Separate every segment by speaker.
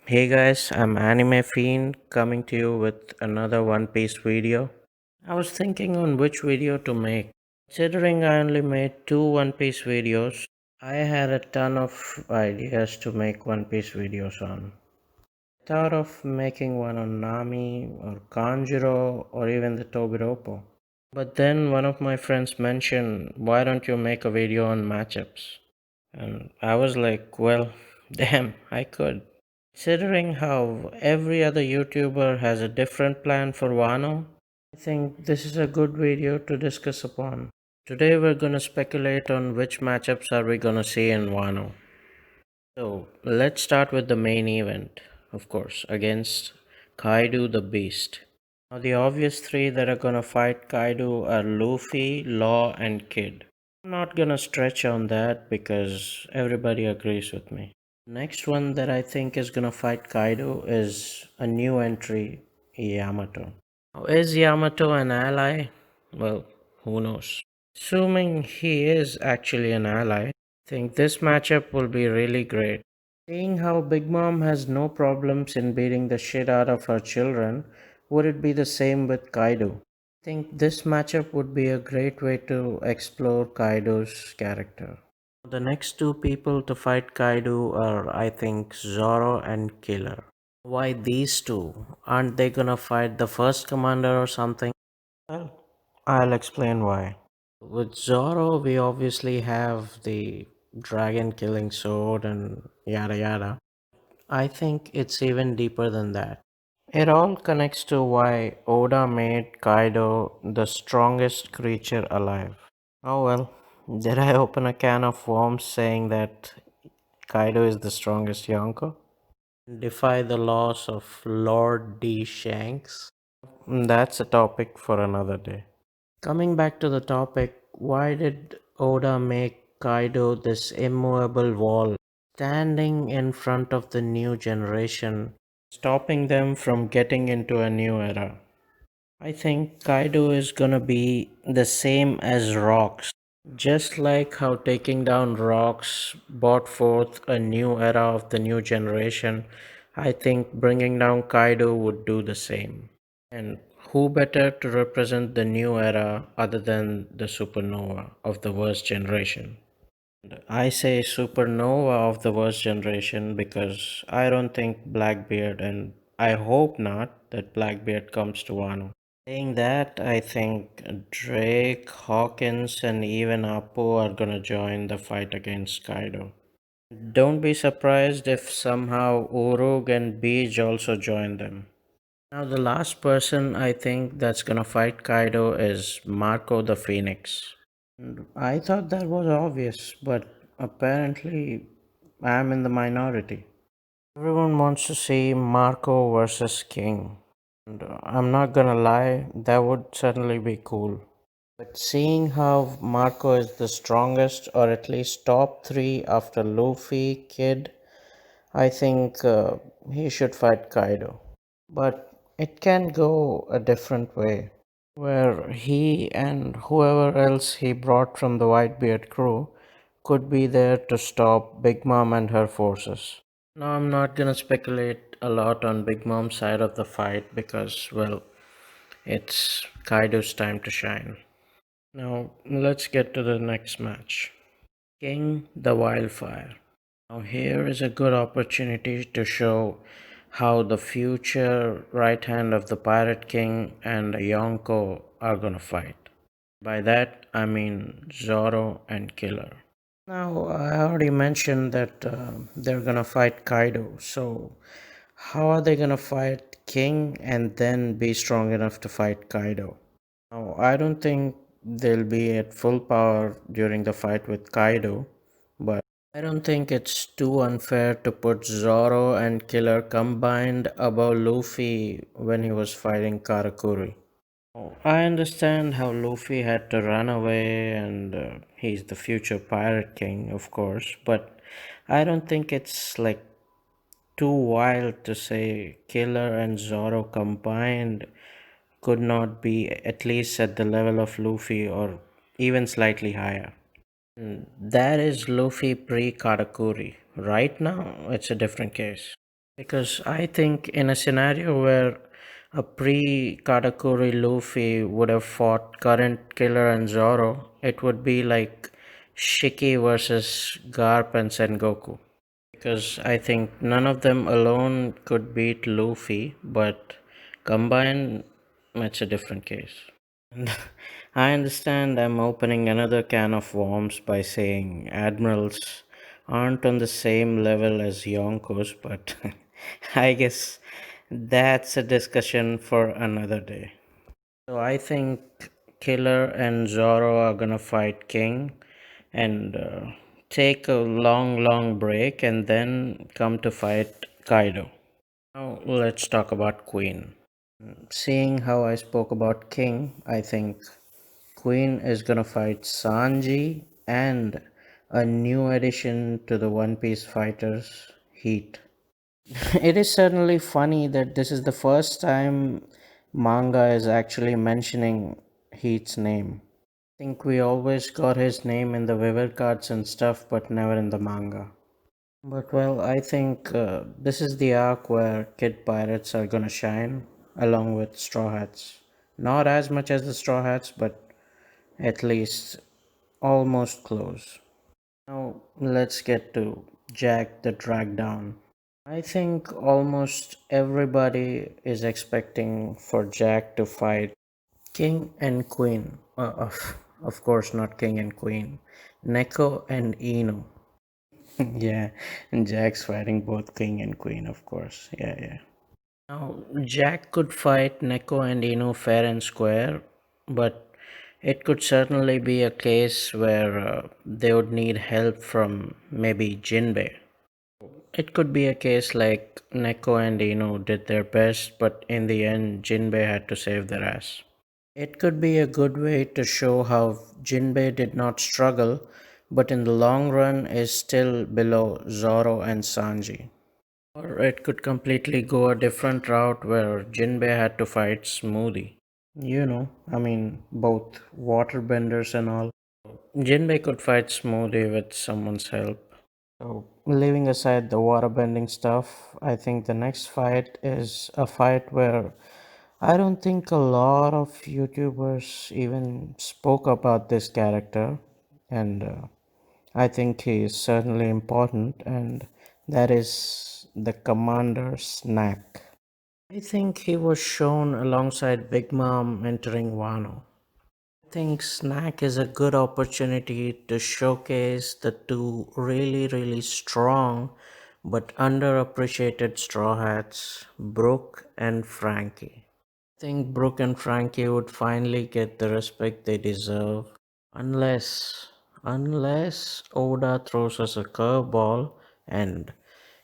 Speaker 1: Hey guys, I'm Anime Fiend coming to you with another One Piece video. I was thinking on which video to make. Considering I only made two One Piece videos, I had a ton of ideas to make One Piece videos on. I thought of making one on Nami or Kanjuro or even the Tobiropo. But then one of my friends mentioned, why don't you make a video on matchups? And I was like, well, damn, I could. Considering how every other YouTuber has a different plan for Wano, I think this is a good video to discuss upon. Today we're gonna speculate on which matchups are we gonna see in Wano. So let's start with the main event, of course, against Kaido the Beast. Now the obvious three that are gonna fight Kaido are Luffy, Law, and Kid. I'm not gonna stretch on that because everybody agrees with me. Next one that I think is gonna fight Kaido is a new entry, Yamato. Now, is Yamato an ally? Well, who knows? Assuming he is actually an ally, I think this matchup will be really great. Seeing how Big Mom has no problems in beating the shit out of her children, would it be the same with Kaido? I think this matchup would be a great way to explore Kaido's character. The next two people to fight Kaido are, I think, Zoro and Killer. Why these two? Aren't they gonna fight the first commander or something? Well, I'll explain why. With Zoro, we obviously have the dragon killing sword and yada yada. I think it's even deeper than that. It all connects to why Oda made Kaido the strongest creature alive. Oh well, did I open a can of worms saying that Kaido is the strongest Yonko? Defy the laws of Lord D. Shanks? That's a topic for another day. Coming back to the topic, why did Oda make Kaido this immovable wall standing in front of the new generation, stopping them from getting into a new era? I think Kaido is gonna be the same as rocks. Just like how taking down rocks brought forth a new era of the new generation, I think bringing down Kaido would do the same. And who better to represent the new era other than the supernova of the worst generation? I say supernova of the worst generation because I don't think Blackbeard, and I hope not that Blackbeard comes to Wano. Saying that, I think Drake, Hawkins, and even Appo are gonna join the fight against Kaido. Don't be surprised if somehow Uruk and Beej also join them. Now, the last person I think that's gonna fight Kaido is Marco the Phoenix. And I thought that was obvious, but apparently I'm in the minority. Everyone wants to see Marco versus King. And I'm not gonna lie, that would certainly be cool. But seeing how Marco is the strongest, or at least top three after Luffy, Kid, I think he should fight Kaido. But it can go a different way, where he and whoever else he brought from the Whitebeard crew could be there to stop Big Mom and her forces. Now, I'm not gonna speculate a lot on Big Mom's side of the fight because, well, it's Kaido's time to shine. Now, let's get to the next match, King the Wildfire. Now, here is a good opportunity to show how the future right hand of the Pirate King and Yonko are gonna fight. By that, I mean Zoro and Killer. Now, I already mentioned that they're gonna fight Kaido, so how are they gonna fight King and then be strong enough to fight Kaido? Now, I don't think they'll be at full power during the fight with Kaido, but I don't think it's too unfair to put Zoro and Killer combined above Luffy when he was fighting Karakuri. Oh, I understand how Luffy had to run away and he's the future pirate king, of course, but I don't think it's like too wild to say Killer and Zoro combined could not be at least at the level of Luffy or even slightly higher. That is Luffy pre Katakuri. Right now, it's a different case. Because I think in a scenario where a pre Katakuri Luffy would have fought current Killer and Zoro, it would be like Shiki versus Garp and Sengoku. Because I think none of them alone could beat Luffy, but combined, it's a different case. And I understand I'm opening another can of worms by saying admirals aren't on the same level as Yonkos, but I guess that's a discussion for another day. So I think Killer and Zoro are gonna fight King and take a long break and then come to fight Kaido. Now let's talk about Queen. Seeing how I spoke about King, I think Queen is gonna fight Sanji and a new addition to the One Piece fighters, Heat. It is certainly funny that this is the first time manga is actually mentioning Heat's name. I think we always got his name in the Vivid cards and stuff, but never in the manga. But well, I think this is the arc where Kid Pirates are gonna shine along with Straw Hats. Not as much as the Straw Hats, but at least almost close. Now let's get to Jack the Drag Down. I think almost everybody is expecting for Jack to fight King and Queen. Of course, not King and Queen. Neko and Ino. Yeah, and Jack's fighting both King and Queen, of course. Yeah. Now, Jack could fight Neko and Ino fair and square, but it could certainly be a case where they would need help from maybe Jinbei. It could be a case like Neko and Ino did their best, but in the end, Jinbei had to save their ass. It could be a good way to show how Jinbei did not struggle, but in the long run is still below Zoro and Sanji. Or it could completely go a different route where Jinbei had to fight Smoothie. Both waterbenders and all. Jinbei could fight Smoothie with someone's help. So, leaving aside the waterbending stuff, I think the next fight is a fight where I don't think a lot of YouTubers even spoke about this character, and I think he is certainly important, and that is the Commander Snack. I think he was shown alongside Big Mom entering Wano. I think Snack is a good opportunity to showcase the two really strong but underappreciated Straw Hats, Brooke and Frankie. I think Brooke and Frankie would finally get the respect they deserve unless unless Oda throws us a curveball and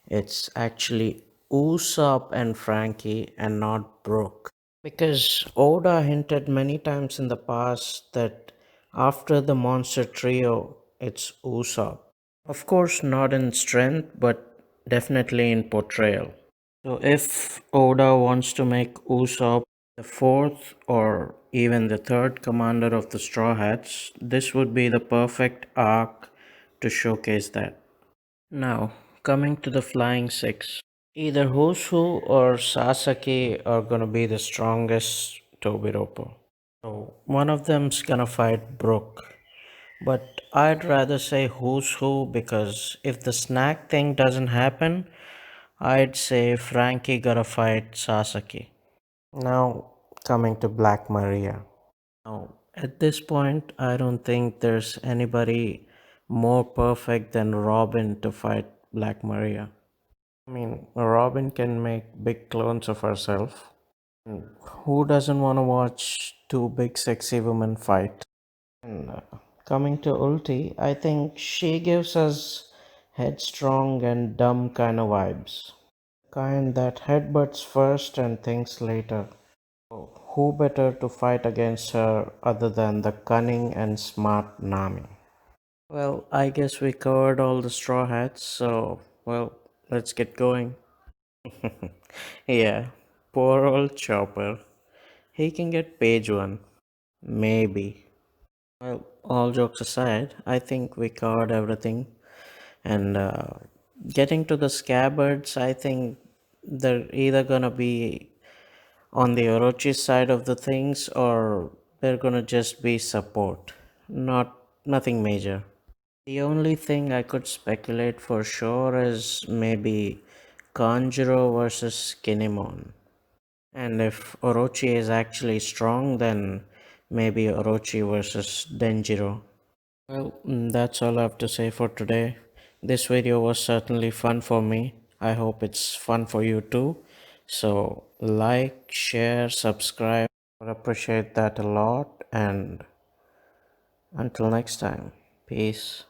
Speaker 1: it's actually Usopp and Frankie and not Brooke. Because Oda hinted many times in the past that after the monster trio, it's Usopp. Of course, not in strength, but definitely in portrayal. So, if Oda wants to make Usopp the fourth or even the third commander of the Straw Hats, this would be the perfect arc to showcase that. Now, coming to the Flying Six. Either Hosu or Sasaki are gonna be the strongest Tobiropo. So one of them's gonna fight Brook. But I'd rather say who's who because if the snack thing doesn't happen, I'd say Frankie gotta fight Sasaki. Now coming to Black Maria. Now at this point I don't think there's anybody more perfect than Robin to fight Black Maria. Robin can make big clones of herself. Who doesn't want to watch two big sexy women fight? And coming to Ulti, I think she gives us headstrong and dumb kind of vibes. Kind that headbutts first and thinks later. Who better to fight against her other than the cunning and smart Nami? Well, I guess we covered all the straw hats, so, well, let's get going. Yeah, poor old Chopper. He can get page one. Maybe. Well, all jokes aside, I think we covered everything. And getting to the scabbards, I think they're either gonna be on the Orochi side of the things or they're gonna just be support. Nothing major. The only thing I could speculate for sure is maybe Kanjuro versus Kinemon. And if Orochi is actually strong, then maybe Orochi versus Denjiro. Well, that's all I have to say for today. This video was certainly fun for me. I hope it's fun for you too. So, like, share, subscribe. I would appreciate that a lot. And until next time, peace.